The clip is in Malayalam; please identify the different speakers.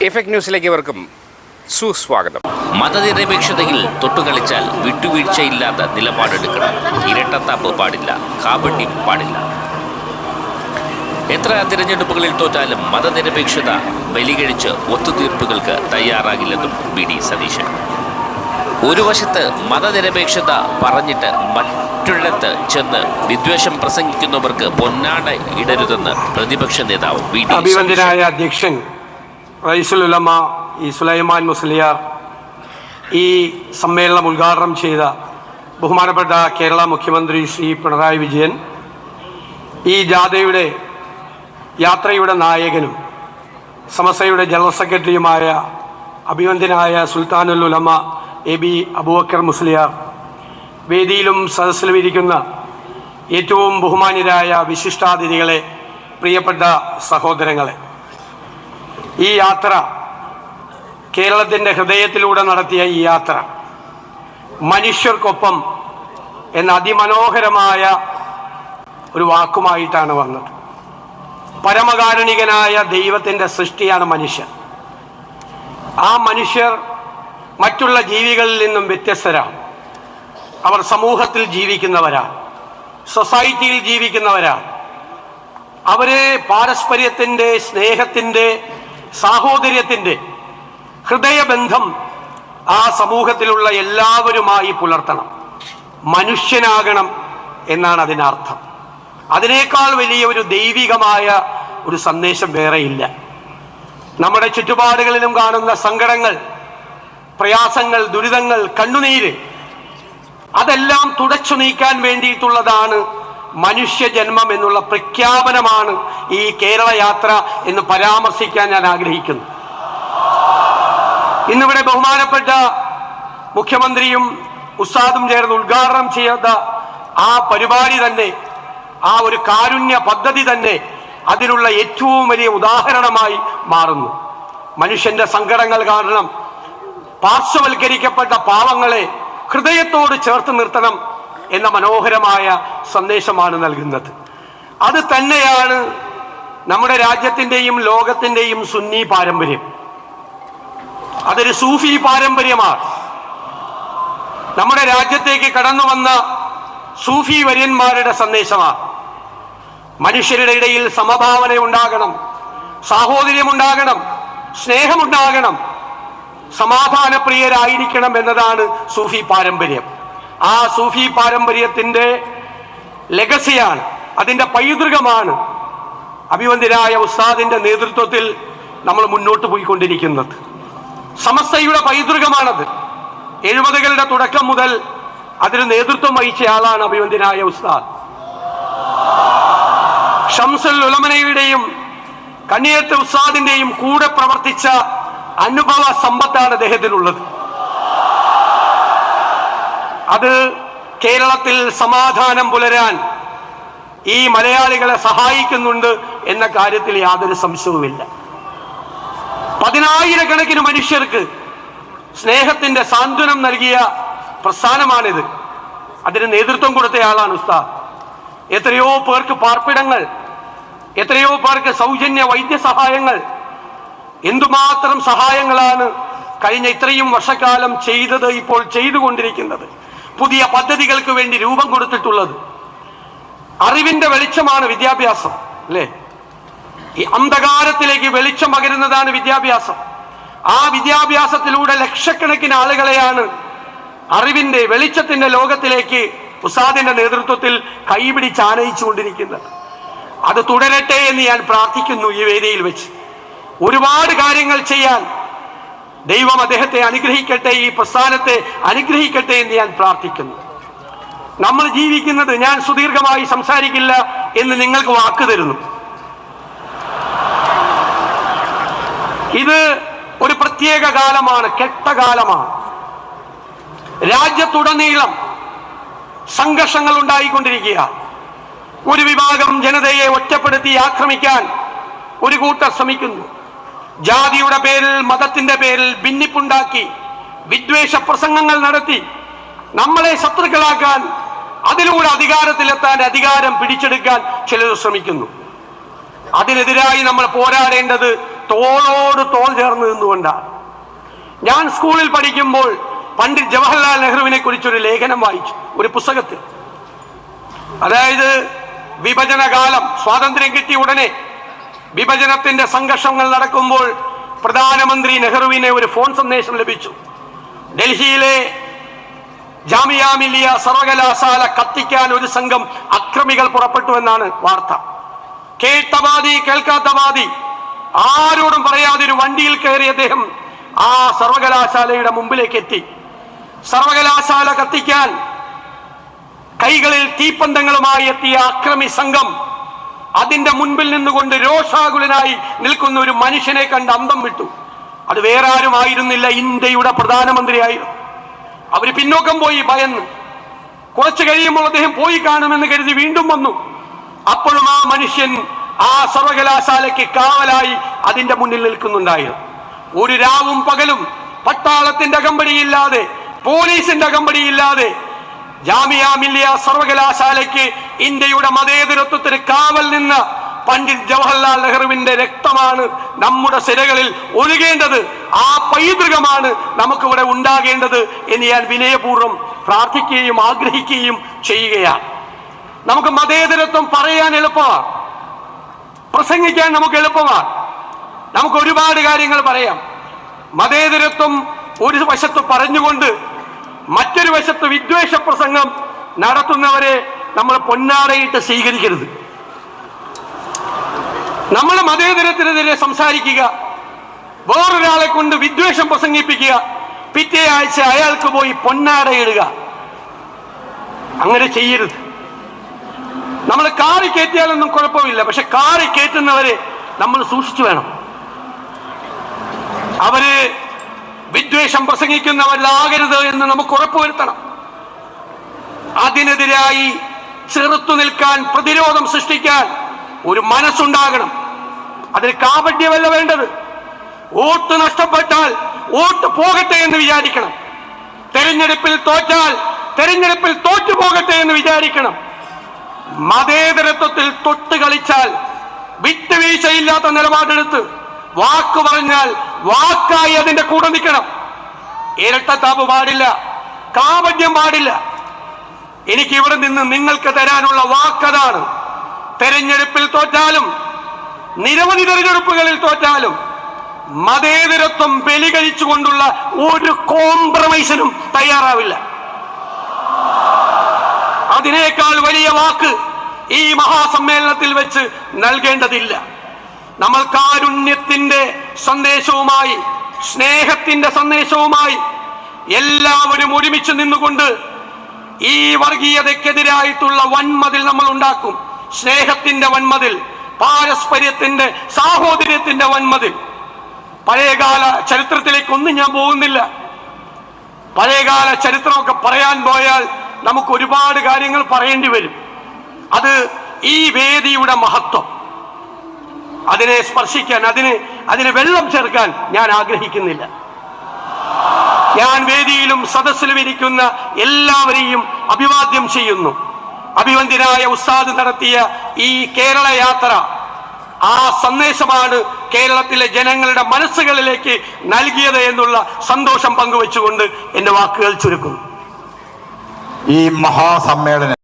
Speaker 1: എഫക്ട് ന്യൂസിലേക്ക് ഇവർക്കും സുസ്വാഗതം.
Speaker 2: മതനിരപേക്ഷതയിൽ തൊട്ടുകളിച്ചാൽ വിട്ടുവീഴ്ചയില്ലാത്ത നിലപാടെടുക്കണം. ഇരട്ടത്താപ്പ് പാടില്ല, കാപട്യം പാടില്ല. എത്ര തിരഞ്ഞെടുപ്പുകളിൽ തോറ്റാലും മതനിരപേക്ഷത ബലികഴിച്ച് ഒത്തുതീർപ്പുകൾക്ക് തയ്യാറാകില്ലെന്നും വി.ഡി. സതീശൻ. ഒരു വശത്ത് മതനിരപേക്ഷത പറഞ്ഞിട്ട് മറ്റൊരിടത്ത് ചെന്ന് വിദ്വേഷം പ്രസംഗിക്കുന്നവർക്ക് പൊന്നാട ഇടരുതെന്ന് പ്രതിപക്ഷ നേതാവ് വി.ഡി.
Speaker 3: അഭിവന്ദ്യനായ അധ്യക്ഷൻ റയീസുൽ ഉലമ സുലൈമാൻ മുസ്ലിയാർ ഈ സമ്മേളനം ഉദ്ഘാടനം ചെയ്ത ബഹുമാനപ്പെട്ട കേരള മുഖ്യമന്ത്രി ശ്രീ പിണറായി വിജയൻ, ഈ ജാഥയുടെ യാത്രയുടെ നായകനും സമസ്തയുടെ ജനറൽ സെക്രട്ടറിയുമായ അഭിവന്ദ്യനായ സുൽത്താനുൽ ഉലമ എ.ബി. അബൂബക്കർ മുസ്ലിയാർ, വേദിയിലും സദസ്സിലും ഇരിക്കുന്ന ഏറ്റവും ബഹുമാന്യരായ വിശിഷ്ടാതിഥികളെ, പ്രിയപ്പെട്ട സഹോദരങ്ങളെ, ഈ യാത്ര, കേരളത്തിൻ്റെ ഹൃദയത്തിലൂടെ നടത്തിയ ഈ യാത്ര മനുഷ്യർക്കൊപ്പം എന്ന അതിമനോഹരമായ ഒരു വാക്കുമായിട്ടാണ് വന്നത്. പരമകാരുണികനായ ദൈവത്തിൻ്റെ സൃഷ്ടിയാണ് മനുഷ്യർ. ആ മനുഷ്യർ മറ്റുള്ള ജീവികളിൽ നിന്നും വ്യത്യസ്തരാണ്. അവർ സമൂഹത്തിൽ ജീവിക്കുന്നവരാണ്, സൊസൈറ്റിയിൽ ജീവിക്കുന്നവരാണ്. അവരെ പാരസ്പര്യത്തിൻ്റെ, സ്നേഹത്തിൻ്റെ, സാഹോദര്യത്തിൻ്റെ ഹൃദയബന്ധം ആ സമൂഹത്തിലുള്ള എല്ലാവരുമായി പുലർത്തണം. മനുഷ്യനാകണം എന്നാണ് അതിനർത്ഥം. അതിനേക്കാൾ വലിയ ഒരു ദൈവികമായ ഒരു സന്ദേശം വേറെയില്ല. നമ്മുടെ ചുറ്റുപാടുകളിലും കാണുന്ന സങ്കടങ്ങൾ, പ്രയാസങ്ങൾ, ദുരിതങ്ങൾ, കണ്ണുനീര്, അതെല്ലാം തുടച്ചു നീക്കാൻ വേണ്ടിയിട്ടുള്ളതാണ് മനുഷ്യജന്മം എന്നുള്ള പ്രഖ്യാപനമാണ് ഈ കേരള യാത്ര എന്ന് പരാമർശിക്കാൻ ഞാൻ ആഗ്രഹിക്കുന്നു. ഇന്നിവിടെ ബഹുമാനപ്പെട്ട മുഖ്യമന്ത്രിയും ഉസ്താദും ചേർന്ന് ഉദ്ഘാടനം ചെയ്ത ആ പരിപാടി തന്നെ, ആ ഒരു കാരുണ്യ പദ്ധതി തന്നെ അതിനുള്ള ഏറ്റവും വലിയ ഉദാഹരണമായി മാറുന്നു. മനുഷ്യന്റെ സങ്കടങ്ങൾ കാരണം പാർശ്വവൽക്കരിക്കപ്പെട്ട പാവങ്ങളെ ഹൃദയത്തോട് ചേർത്ത് നിർത്തണം എന്ന മനോഹരമായ സന്ദേശമാണ് നൽകുന്നത്. അത് തന്നെയാണ് നമ്മുടെ രാജ്യത്തിൻ്റെയും ലോകത്തിൻ്റെയും സുന്നി പാരമ്പര്യം. അതൊരു സൂഫി പാരമ്പര്യമാണ്. നമ്മുടെ രാജ്യത്തേക്ക് കടന്നു വന്ന സൂഫി വര്യന്മാരുടെ സന്ദേശമാണ്. മനുഷ്യരുടെ ഇടയിൽ സമഭാവന ഉണ്ടാകണം, സാഹോദര്യമുണ്ടാകണം, സ്നേഹമുണ്ടാകണം, സമാധാനപ്രിയരായിരിക്കണം എന്നതാണ് സൂഫി പാരമ്പര്യം. ആ സൂഫി പാരമ്പര്യത്തിൻ്റെ ലെഗസിയാണ്, അതിൻ്റെ പൈതൃകമാണ് അഭിവന്ദ്യനായ ഉസ്താദിൻ്റെ നേതൃത്വത്തിൽ നമ്മൾ മുന്നോട്ട് പോയിക്കൊണ്ടിരിക്കുന്നത്. സമസ്തയുടെ പൈതൃകമാണത്. 70കളുടെ തുടക്കം മുതൽ അതിന് നേതൃത്വം വഹിച്ച ആളാണ് അഭിവന്ദ്യനായ ഉസ്താദ്. ഷംസുൽ ഉലമയുടെയും കണ്ണിയത്ത് ഉസ്താദിന്റെയും കൂടെ പ്രവർത്തിച്ച അനുഭവ സമ്പത്താണ് അദ്ദേഹത്തിനുള്ളത്. അത് കേരളത്തിൽ സമാധാനം പുലരാൻ ഈ മലയാളികളെ സഹായിക്കുന്നുണ്ട് എന്ന കാര്യത്തിൽ യാതൊരു സംശയവുമില്ല. 10,000-കണക്കിന് മനുഷ്യർക്ക് സ്നേഹത്തിന്റെ സാന്ത്വനം നൽകിയ പ്രസ്ഥാനമാണിത്. അതിന് നേതൃത്വം കൊടുത്തയാളാണ് ഉസ്താദ്. എത്രയോ പേർക്ക് പാർപ്പിടങ്ങൾ, എത്രയോ പേർക്ക് സൗജന്യ വൈദ്യസഹായങ്ങൾ, എന്തുമാത്രം സഹായങ്ങളാണ് കഴിഞ്ഞ ഇത്രയും വർഷക്കാലം ചെയ്തത്, ഇപ്പോൾ ചെയ്തുകൊണ്ടിരിക്കുന്നത്, പുതിയ പദ്ധതികൾക്ക് വേണ്ടി രൂപം കൊടുത്തിട്ടുള്ളത്. അറിവിന്റെ വെളിച്ചമാണ് വിദ്യാഭ്യാസം, അല്ലേ? ഈ അന്ധകാരത്തിലേക്ക് വെളിച്ചം പകരുന്നതാണ് വിദ്യാഭ്യാസം. ആ വിദ്യാഭ്യാസത്തിലൂടെ ലക്ഷക്കണക്കിന് ആളുകളെയാണ് അറിവിന്റെ, വെളിച്ചത്തിന്റെ ലോകത്തിലേക്ക് ഉസ്താദിന്റെ നേതൃത്വത്തിൽ കൈപിടിച്ച് ആനയിച്ചുകൊണ്ടിരിക്കുന്നത്. അത് തുടരട്ടെ എന്ന് ഞാൻ പ്രാർത്ഥിക്കുന്നു. ഈ വേദിയിൽ വെച്ച് ഒരുപാട് കാര്യങ്ങൾ ചെയ്യാൻ ദൈവം അദ്ദേഹത്തെ അനുഗ്രഹിക്കട്ടെ, ഈ പ്രസ്ഥാനത്തെ അനുഗ്രഹിക്കട്ടെ എന്ന് ഞാൻ പ്രാർത്ഥിക്കുന്നു. നമ്മൾ ജീവിക്കുന്നത്, ഞാൻ സുദീർഘമായി സംസാരിക്കില്ല എന്ന് നിങ്ങൾക്ക് വാക്ക് തരുന്നു, ഇത് ഒരു പ്രത്യേക കാലമാണ്, കെട്ടകാലമാണ്. രാജ്യത്തുടനീളം സംഘർഷങ്ങൾ ഉണ്ടായിക്കൊണ്ടിരിക്കുക. ഒരു വിഭാഗം ജനതയെ ഒറ്റപ്പെടുത്തി ആക്രമിക്കാൻ ഒരു കൂട്ടർ ശ്രമിക്കുന്നു. ജാതിയുടെ പേരിൽ, മതത്തിന്റെ പേരിൽ ഭിന്നിപ്പുണ്ടാക്കി വിദ്വേഷ പ്രസംഗങ്ങൾ നടത്തി നമ്മളെ ശത്രുക്കളാക്കാൻ, അതിലൂടെ അധികാരത്തിലെത്താൻ, അധികാരം പിടിച്ചെടുക്കാൻ ചിലർ ശ്രമിക്കുന്നു. അതിനെതിരായി നമ്മൾ പോരാടേണ്ടത് തോളോട് തോൾ ചേർന്ന് നിന്നുകൊണ്ടാണ്. ഞാൻ സ്കൂളിൽ പഠിക്കുമ്പോൾ പണ്ഡിറ്റ് ജവഹർലാൽ നെഹ്റുവിനെ കുറിച്ചൊരു ലേഖനം വായിച്ചു, ഒരു പുസ്തകത്തിൽ. അതായത് വിഭജനകാലം, സ്വാതന്ത്ര്യം കിട്ടിയ ഉടനെ വിഭജനത്തിന്റെ സംഘർഷങ്ങൾ നടക്കുമ്പോൾ പ്രധാനമന്ത്രി നെഹ്റുവിനെ ഒരു ഫോൺ സന്ദേശം ലഭിച്ചു. ഡൽഹിയിലെ ജാമിയ മില്ലിയ സർവകലാശാല കത്തിക്കാൻ ഒരു സംഘം അക്രമികൾ പുറപ്പെട്ടു എന്നാണ് വാർത്ത. കേട്ട പാതി കേൾക്കാത്ത പാതി ആരോടും പറയാതെ ഒരു വണ്ടിയിൽ കയറി അദ്ദേഹം ആ സർവകലാശാലയുടെ മുമ്പിലേക്ക് എത്തി. സർവകലാശാല കത്തിക്കാൻ കൈകളിൽ തീപ്പന്തങ്ങളുമായി എത്തിയ അക്രമി സംഘം അതിന്റെ മുൻപിൽ നിന്നുകൊണ്ട് രോഷാകുലനായി നിൽക്കുന്ന ഒരു മനുഷ്യനെ കണ്ട് അന്തം വിട്ടു. അത് വേറെ ആരും ആയിരുന്നില്ല, ഇന്ത്യയുടെ പ്രധാനമന്ത്രിയായിരുന്നു. അവര് പിന്നോക്കം പോയി ഭയന്ന്. കുറച്ചു കഴിയുമ്പോൾ അദ്ദേഹം പോയി കാണുമെന്ന് കരുതി വീണ്ടും വന്നു. അപ്പോഴും ആ മനുഷ്യൻ ആ സർവകലാശാലയ്ക്ക് കാവലായി അതിന്റെ മുന്നിൽ നിൽക്കുന്നുണ്ടായിരുന്നു. ഒരു രാവും പകലും പട്ടാളത്തിന്റെ അകമ്പടിയില്ലാതെ, പോലീസിന്റെ അകമ്പടിയില്ലാതെ ജാമിയ മില്ലിയ സർവകലാശാലയ്ക്ക് ഇന്ത്യയുടെ മതേതരത്വത്തിന് കാവൽ നിന്ന പണ്ഡിറ്റ് ജവഹർലാൽ നെഹ്റുവിന്റെ രക്തമാണ് നമ്മുടെ സിരകളിൽ ഒഴുകേണ്ടത്. ആ പൈതൃകമാണ് നമുക്കിവിടെ ഉണ്ടാകേണ്ടത് എന്ന് ഞാൻ വിനയപൂർവ്വം പ്രാർത്ഥിക്കുകയും ആഗ്രഹിക്കുകയും ചെയ്യുകയാണ്. നമുക്ക് മതേതരത്വം പറയാൻ എളുപ്പമാണ്, പ്രസംഗിക്കാൻ നമുക്ക് എളുപ്പമാണ്. നമുക്ക് ഒരുപാട് കാര്യങ്ങൾ പറയാം. മതേതരത്വം ഒരു വശത്ത് പറഞ്ഞുകൊണ്ട് മറ്റൊരു വശത്ത് വിദ്വേഷ പ്രസംഗം നടത്തുന്നവരെ നമ്മൾ പൊന്നാടയിട്ട് സ്വീകരിക്കരുത്. നമ്മൾ മതേതരത്തിനെതിരെ സംസാരിക്കുക, വേറൊരാളെ കൊണ്ട് വിദ്വേഷം പ്രസംഗിപ്പിക്കുക, പിറ്റേ ആഴ്ച അയാൾക്ക് പോയി പൊന്നാടയിടുക. അങ്ങനെ ചെയ്യരുത്. നമ്മൾ കാറി കയറ്റിയാലൊന്നും കുഴപ്പമില്ല, പക്ഷെ കാറി കയറ്റുന്നവരെ നമ്മൾ സൂക്ഷിച്ചു വേണം. അവര് വിദ്വേഷം പ്രസംഗിക്കുന്നവരിലാകരുത് എന്ന് നമുക്ക് ഉറപ്പുവരുത്തണം. അതിനെതിരായി ചെറുത്തു നിൽക്കാൻ, പ്രതിരോധം സൃഷ്ടിക്കാൻ ഒരു മനസ്സുണ്ടാകണം. അതിന് കാപട്യമല്ല വേണ്ടത്. വോട്ട് നഷ്ടപ്പെട്ടാൽ വോട്ട് പോകട്ടെ എന്ന് വിചാരിക്കണം. തെരഞ്ഞെടുപ്പിൽ തോറ്റാൽ തെരഞ്ഞെടുപ്പിൽ തോറ്റു പോകട്ടെ എന്ന് വിചാരിക്കണം. മതേതരത്വത്തിൽ തൊട്ട് കളിച്ചാൽ വിട്ടുവീഴ്ചയില്ലാത്ത നിലപാടെടുത്ത് വാക്ക് പറഞ്ഞാൽ വാക്കായി അതിന്റെ കൂടെ നിൽക്കണം. ഇരട്ടത്താപ്പ് പാടില്ല, കാപട്യം പാടില്ല. എനിക്ക് ഇവിടെ നിന്ന് നിങ്ങൾക്ക് തരാനുള്ള വാക്കതാണ്. തെരഞ്ഞെടുപ്പിൽ തോറ്റാലും നിരവധി തെരഞ്ഞെടുപ്പുകളിൽ തോറ്റാലും മതേതരത്വം ബലികഴിച്ചുകൊണ്ടുള്ള ഒരു കോംപ്രമൈസിനും തയ്യാറാവില്ല. അതിനേക്കാൾ വലിയ വാക്ക് ഈ മഹാസമ്മേളനത്തിൽ വെച്ച് നൽകേണ്ടതില്ല. നമ്മൾ കാരുണ്യത്തിന്റെ സന്ദേശവുമായി, സ്നേഹത്തിന്റെ സന്ദേശവുമായി എല്ലാവരും ഒരുമിച്ച് നിന്നുകൊണ്ട് ഈ വർഗീയതയ്ക്കെതിരായിട്ടുള്ള വൻമതിൽ നമ്മൾ ഉണ്ടാക്കും. സ്നേഹത്തിന്റെ വൻമതിൽ, പാരസ്പര്യത്തിന്റെ, സാഹോദര്യത്തിന്റെ വൻമതിൽ. പഴയകാല ചരിത്രത്തിലേക്കൊന്നും ഞാൻ പോകുന്നില്ല. പഴയകാല ചരിത്രമൊക്കെ പറയാൻ പോയാൽ നമുക്ക് ഒരുപാട് കാര്യങ്ങൾ പറയേണ്ടി വരും. അത് ഈ വേദിയുടെ മഹത്വം. അതിനെ സ്പർശിക്കാൻ, അതിന് വെള്ളം ചേർക്കാൻ ഞാൻ ആഗ്രഹിക്കുന്നില്ല. ഞാൻ വേദിയിലും സദസ്സിലും ഇരിക്കുന്ന എല്ലാവരെയും അഭിവാദ്യം ചെയ്യുന്നു. അഭിവന്ദ്യനായ ഉസ്താദ് നടത്തിയ ഈ കേരള യാത്ര, ആ സന്ദേശമാണ് കേരളത്തിലെ ജനങ്ങളുടെ മനസ്സുകളിലേക്ക് നൽകിയത് എന്നുള്ള സന്തോഷം പങ്കുവെച്ചുകൊണ്ട് എന്റെ വാക്കുകൾ ചുരുക്കുന്നു.
Speaker 4: ഈ മഹാസമ്മേളനം